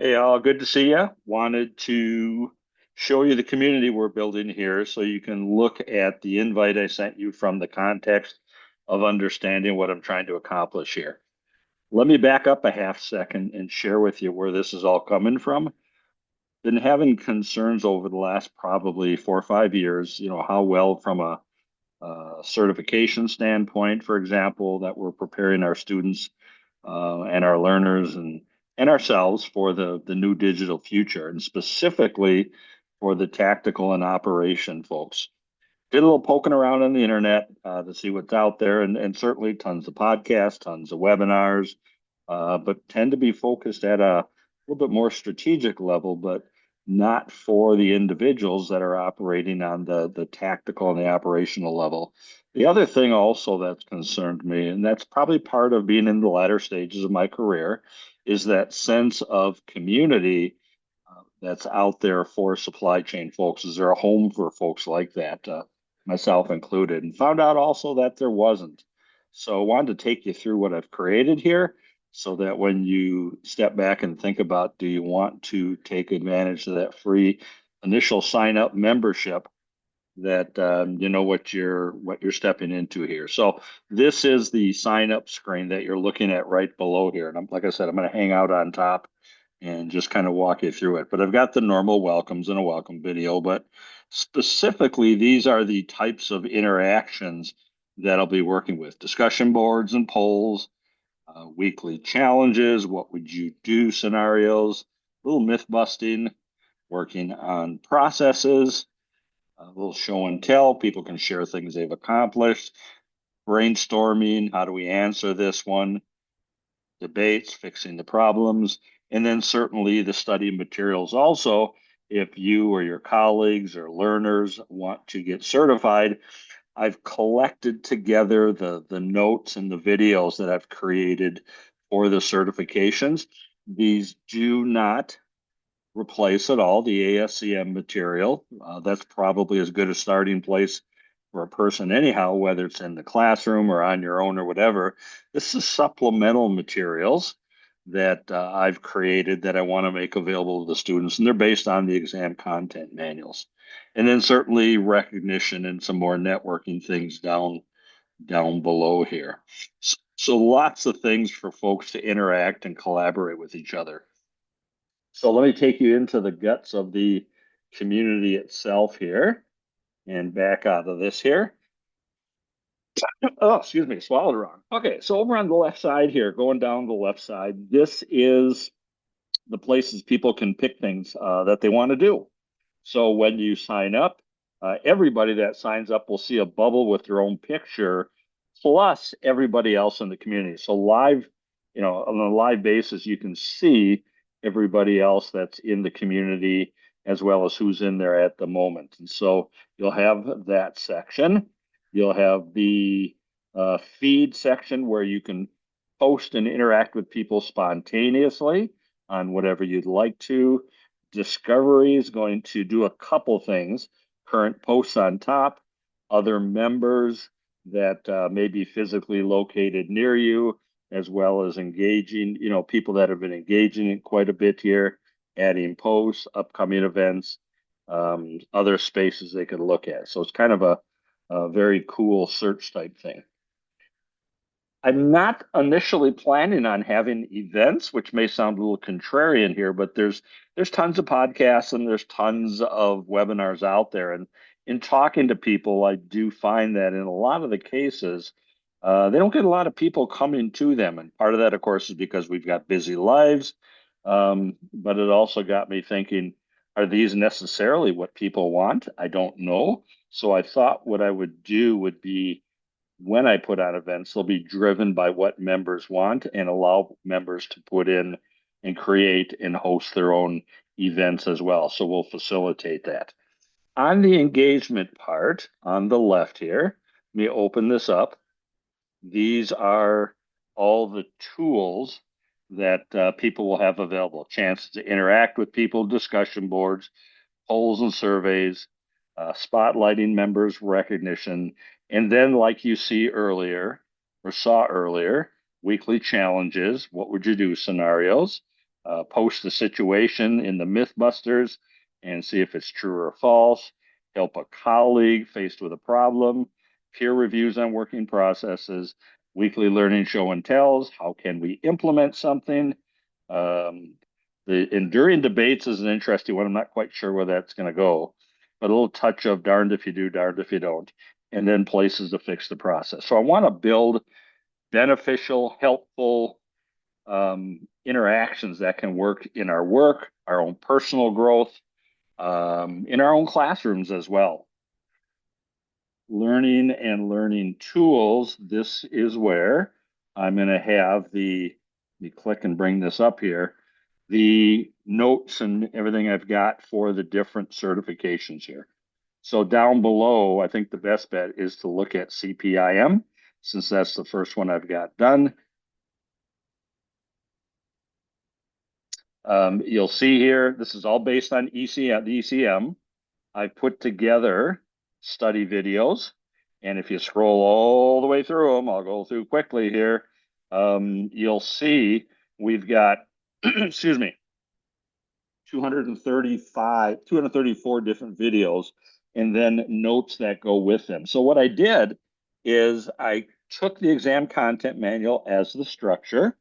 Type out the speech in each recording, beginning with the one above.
Hey, all good to see you. Wanted to show you the community we're building here so you can look at the invite I sent you from the context of understanding what I'm trying to accomplish here. Let me back up a half second and share with you where this is all coming from. Been having concerns over the last probably 4 or 5 years, how well from a certification standpoint, for example, that we're preparing our students and our learners and ourselves for the new digital future, and specifically for the tactical and operation folks. Did a little poking around on the internet to see what's out there, and certainly tons of podcasts, tons of webinars, but tend to be focused at a little bit more strategic level, but not for the individuals that are operating on the tactical and the operational level. The other thing also that's concerned me, and that's probably part of being in the latter stages of my career, is that sense of community that's out there for supply chain folks. Is there a home for folks like that, myself included? And found out also that there wasn't. So I wanted to take you through what I've created here so that when you step back and think about, do you want to take advantage of that free initial sign up membership, that you know what you're stepping into here. So this is the sign up screen that you're looking at right below here. And like I said, I'm going to hang out on top and just kind of walk you through it. But I've got the normal welcomes and a welcome video, but specifically, these are the types of interactions that I'll be working with: discussion boards and polls, weekly challenges, what would you do scenarios, a little myth busting, working on processes, a little show and tell. People can share things they've accomplished, brainstorming, how do we answer this one, debates, fixing the problems, and then certainly the study materials also. If you or your colleagues or learners want to get certified, I've collected together the notes and the videos that I've created for the certifications. These do not replace at all the ASCM material. That's probably as good a starting place for a person, anyhow, whether it's in the classroom or on your own or whatever. This is supplemental materials that I've created that I want to make available to the students, and they're based on the exam content manuals. And then certainly recognition and some more networking things down below here. So lots of things for folks to interact and collaborate with each other. So let me take you into the guts of the community itself here and back out of this here. Oh, excuse me, swallowed wrong. Okay, so over on the left side here, going down the left side, this is the places people can pick things that they want to do. So when you sign up, everybody that signs up will see a bubble with their own picture, plus everybody else in the community. So live, on a live basis, you can see everybody else that's in the community as well as who's in there at the moment. And so you'll have that section. You'll have the feed section where you can post and interact with people spontaneously on whatever you'd like to. Discovery is going to do a couple things: current posts on top, other members that may be physically located near you, as well as engaging, people that have been engaging in quite a bit here, adding posts, upcoming events, other spaces they could look at. So it's kind of a very cool search type thing. I'm not initially planning on having events, which may sound a little contrarian here, but there's tons of podcasts and there's tons of webinars out there. And in talking to people, I do find that in a lot of the cases, they don't get a lot of people coming to them. And part of that, of course, is because we've got busy lives. But it also got me thinking, are these necessarily what people want? I don't know. So I thought what I would do would be, when I put on events, they'll be driven by what members want and allow members to put in and create and host their own events as well. So we'll facilitate that. On the engagement part on the left here, let me open this up. These are all the tools that people will have available: chances to interact with people, discussion boards, polls and surveys, spotlighting members, recognition, and then, like you see earlier or saw earlier, weekly challenges. What would you do scenarios? post the situation in the Mythbusters and see if it's true or false, help a colleague faced with a problem, peer reviews on working processes, weekly learning show and tells, how can we implement something? Um, the enduring debates is an interesting one. I'm not quite sure where that's going to go, but a little touch of darned if you do, darned if you don't, and then places to fix the process. So I want to build beneficial, helpful interactions that can work in our work, our own personal growth, in our own classrooms as well. Learning and learning tools. This is where I'm going to have let me click and bring this up here, the notes and everything I've got for the different certifications here. So down below, I think the best bet is to look at CPIM, since that's the first one I've got done. You'll see here, this is all based on ECM, the ECM. I put together study videos, and if you scroll all the way through them, I'll go through quickly here. You'll see we've got, excuse me, 234 different videos, and then notes that go with them. So what I did is I took the exam content manual as the structure,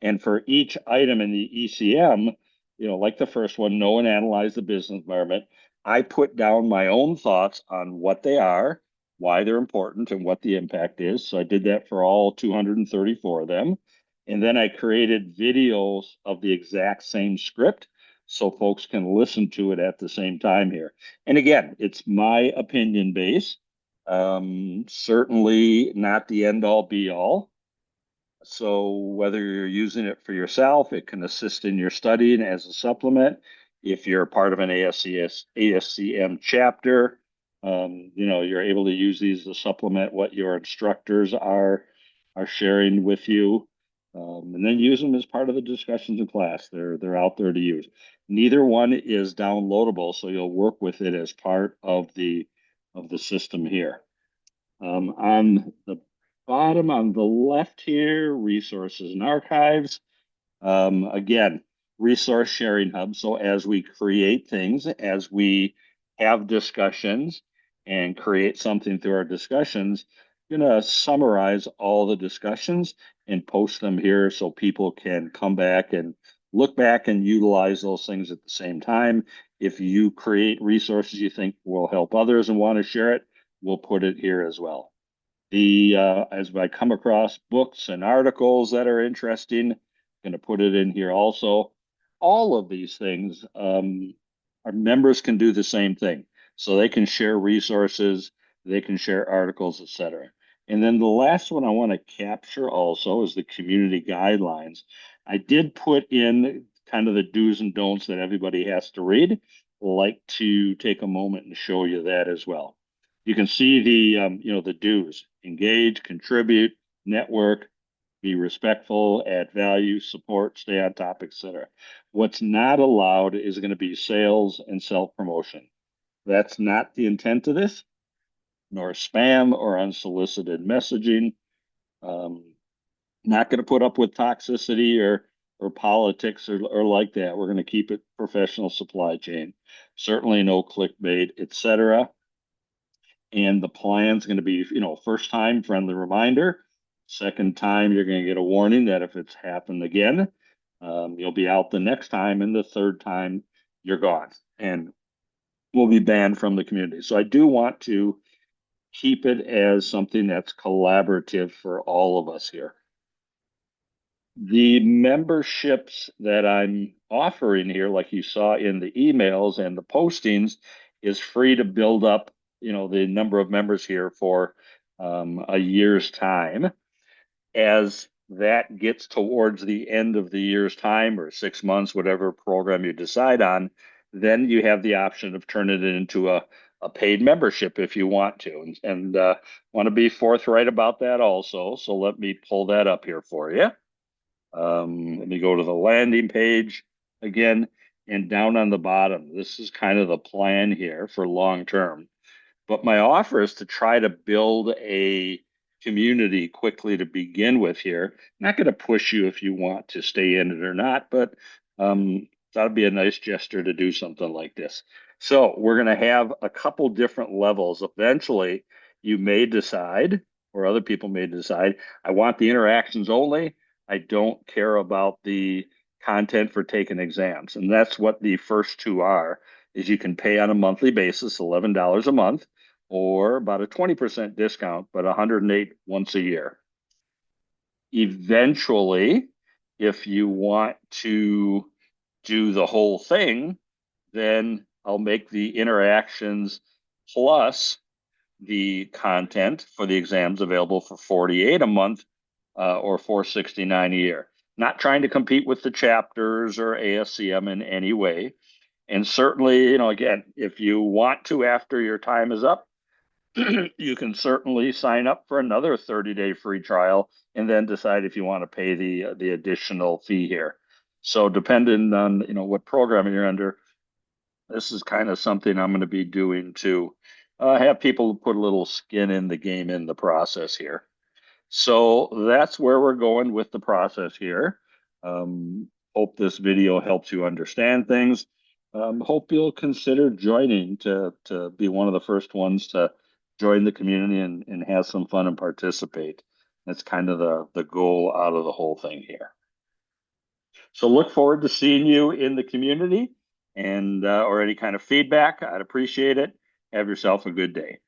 and for each item in the ECM, like the first one, know and analyze the business environment, I put down my own thoughts on what they are, why they're important, and what the impact is. So I did that for all 234 of them. And then I created videos of the exact same script so folks can listen to it at the same time here. And again, it's my opinion base. Certainly not the end all be all. So whether you're using it for yourself, it can assist in your studying as a supplement. If you're part of an ASCM chapter, you're able to use these to supplement what your instructors are sharing with you, and then use them as part of the discussions in class. They're out there to use. Neither one is downloadable, so you'll work with it as part of the system here. On the bottom on the left here, resources and archives. Again, resource sharing hub. So as we create things, as we have discussions and create something through our discussions, I'm going to summarize all the discussions and post them here so people can come back and look back and utilize those things at the same time. If you create resources you think will help others and want to share it, we'll put it here as well. As I come across books and articles that are interesting, going to put it in here also. All of these things, our members can do the same thing. So they can share resources, they can share articles, etc. And then the last one I want to capture also is the community guidelines. I did put in kind of the do's and don'ts that everybody has to read. I'd like to take a moment and show you that as well. You can see the do's: engage, contribute, network, be respectful, add value, support, stay on top, etc. What's not allowed is going to be sales and self-promotion. That's not the intent of this, nor spam or unsolicited messaging. Not going to put up with toxicity or politics or like that. We're going to keep it professional supply chain. Certainly no clickbait, etc. And the plan's going to be, first time friendly reminder. Second time, you're going to get a warning that if it's happened again, you'll be out the next time. And the third time, you're gone and will be banned from the community. So I do want to keep it as something that's collaborative for all of us here. The memberships that I'm offering here, like you saw in the emails and the postings, is free to build up, the number of members here for a year's time. As that gets towards the end of the year's time or 6 months, whatever program you decide on, then you have the option of turning it into a paid membership if you want to. And want to be forthright about that also. So let me pull that up here for you. Let me go to the landing page again, and down on the bottom, this is kind of the plan here for long term. But my offer is to try to build a community quickly to begin with here. Not going to push you if you want to stay in it or not, but That'd be a nice gesture to do something like this. So we're going to have a couple different levels. Eventually, you may decide, or other people may decide, I want the interactions only. I don't care about the content for taking exams. And that's what the first two are, is you can pay on a monthly basis, $11 a month, or about a 20% discount, but 108 once a year. Eventually, if you want to do the whole thing, then I'll make the interactions plus the content for the exams available for 48 a month, or 469 a year. Not trying to compete with the chapters or ASCM in any way. And certainly, again, if you want to after your time is up, you can certainly sign up for another 30-day free trial and then decide if you want to pay the additional fee here. So depending on what program you're under, this is kind of something I'm going to be doing to have people put a little skin in the game in the process here. So that's where we're going with the process here. Hope this video helps you understand things. Hope you'll consider joining to be one of the first ones to join the community and have some fun and participate. That's kind of the goal out of the whole thing here. So look forward to seeing you in the community and or any kind of feedback. I'd appreciate it. Have yourself a good day.